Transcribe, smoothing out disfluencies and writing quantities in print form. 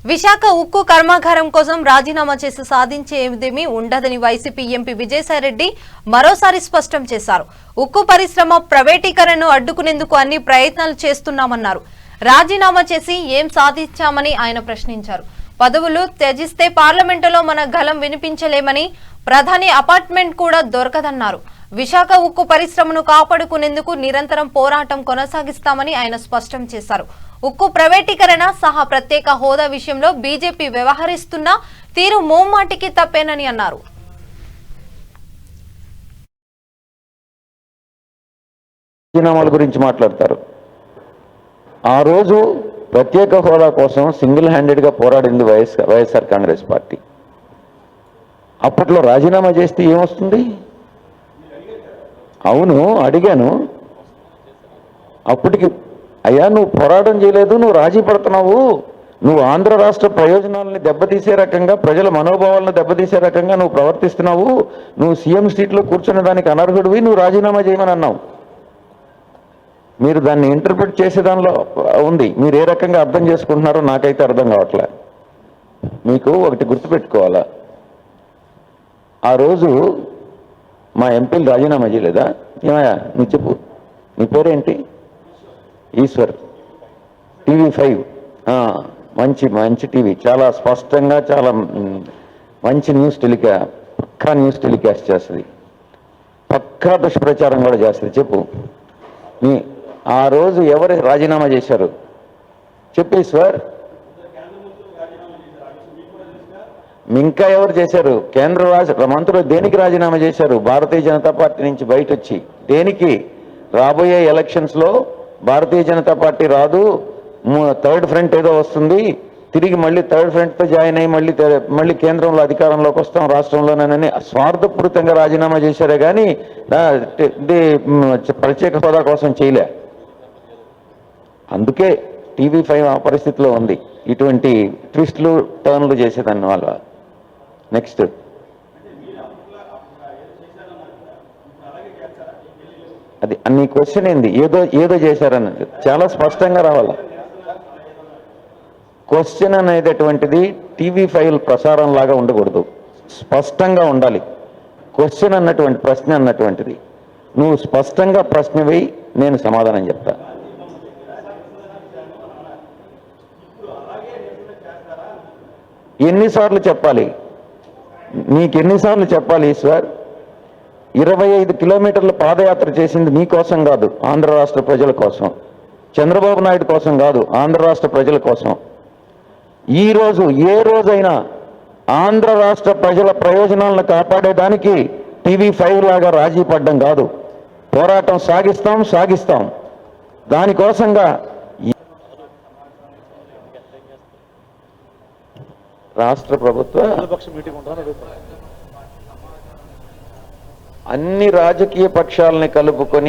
విశాఖ ఉక్కు కర్మాగారం కోసం రాజీనామా చేసి సాధించేదేమీ ఉండదని వైసీపీ ఎంపీ విజయసాయిరెడ్డి మరోసారి స్పష్టం చేశారు. ఉక్కు పరిశ్రమ ప్రైవేటీకరణను అడ్డుకునేందుకు అన్ని ప్రయత్నాలు చేస్తున్నామన్నారు. రాజీనామా చేసి ఏం సాధించామని ఆయన ప్రశ్నించారు. పదవులు త్యజిస్తే పార్లమెంటులో మన గళం వినిపించలేమని, ప్రధాని అపార్ట్మెంట్ కూడా దొరకదన్నారు. విశాఖ ఉక్కు పరిశ్రమను కాపాడుకునేందుకు నిరంతరం పోరాటం కొనసాగిస్తామని ఆయన స్పష్టం చేశారు. ఉక్కు ప్రైవేటీకరణ సహా ప్రత్యేక హోదా విషయంలో బీజేపీ వ్యవహరిస్తున్న తీరు మోమాటికి తప్పేనని అన్నారు. రాజీనామాల గురించి మాట్లాడతారు. ఆ రోజు ప్రత్యేక హోదా కోసం సింగిల్ హ్యాండెడ్గా పోరాడింది వైఎస్ఆర్ కాంగ్రెస్ పార్టీ. అప్పట్లో రాజీనామా చేస్తే ఏమొస్తుంది? అవును, అడిగాను. అప్పటికి అయ్యా నువ్వు పోరాటం చేయలేదు, నువ్వు రాజీ పడుతున్నావు, నువ్వు ఆంధ్ర రాష్ట్ర ప్రయోజనాలని దెబ్బతీసే రకంగా, ప్రజల మనోభావాలను దెబ్బతీసే రకంగా నువ్వు ప్రవర్తిస్తున్నావు, నువ్వు సీఎం సీట్లో కూర్చునే దానికి అనర్హుడివి, నువ్వు రాజీనామా చేయమని అన్నావు. మీరు దాన్ని ఇంటర్ప్రిట్ చేసే దానిలో ఉంది. మీరు ఏ రకంగా అర్థం చేసుకుంటున్నారో నాకైతే అర్థం కావట్లే. మీకు ఒకటి గుర్తుపెట్టుకోవాలా, ఆ రోజు మా ఎంపీలు రాజీనామా చేయలేదా? ఏమయ్యా నువ్వు చెప్పు, నీ పేరేంటి? ఈశ్వర్. TV5 మంచి మంచి టీవీ, చాలా స్పష్టంగా చాలా మంచి పక్కా న్యూస్ టెలికాస్ట్ చేస్తుంది, పక్కా దుష్ప్రచారం కూడా చేస్తుంది. చెప్పు, మీ ఆ రోజు ఎవరు రాజీనామా చేశారు చెప్పు ఈశ్వర్. ఇంకా ఎవరు చేశారు? కేంద్ర రాష్ట్ర మంత్రులు దేనికి రాజీనామా చేశారు? భారతీయ జనతా పార్టీ నుంచి బయట వచ్చి. దేనికి? రాబోయే ఎలక్షన్స్లో భారతీయ జనతా పార్టీ రాదు, థర్డ్ ఫ్రంట్ ఏదో వస్తుంది, తిరిగి మళ్ళీ థర్డ్ ఫ్రంట్తో జాయిన్ అయ్యి మళ్ళీ కేంద్రంలో అధికారంలోకి వస్తాం రాష్ట్రంలోనని స్వార్థపూరితంగా రాజీనామా చేశారే కానీ ప్రత్యేక హోదా కోసం చేయలే. అందుకే TV5 ఆ పరిస్థితిలో ఉంది, ఇటువంటి ట్విస్ట్లు టర్న్లు చేసేదాన్ని వాళ్ళ. నెక్స్ట్ అది అన్ని క్వశ్చన్ ఏంది? ఏదో చేశారన్నది చాలా స్పష్టంగా రావాలి. క్వశ్చన్ అనేటటువంటిది TV5 ప్రసారం లాగా ఉండకూడదు, స్పష్టంగా ఉండాలి. క్వశ్చన్ అన్నటువంటి ప్రశ్న అన్నటువంటిది నువ్వు స్పష్టంగా ప్రశ్న వేయి, నేను సమాధానం చెప్తా. ఎన్నిసార్లు చెప్పాలి? నీకెన్నిసార్లు చెప్పాలి ఈశ్వర్? 25 కిలోమీటర్ల పాదయాత్ర చేసింది నీ కోసం కాదు, ఆంధ్ర రాష్ట్ర ప్రజల కోసం. చంద్రబాబు నాయుడు కోసం కాదు, ఆంధ్ర రాష్ట్ర ప్రజల కోసం. ఈరోజు ఏ రోజైనా ఆంధ్ర రాష్ట్ర ప్రజల ప్రయోజనాలను కాపాడేదానికి TV5 లాగా రాజీ పడ్డం కాదు, పోరాటం సాగిస్తాం. దానికోసంగా రాష్ట్ర ప్రభుత్వ అన్ని రాజకీయ పక్షాలని కలుపుకొని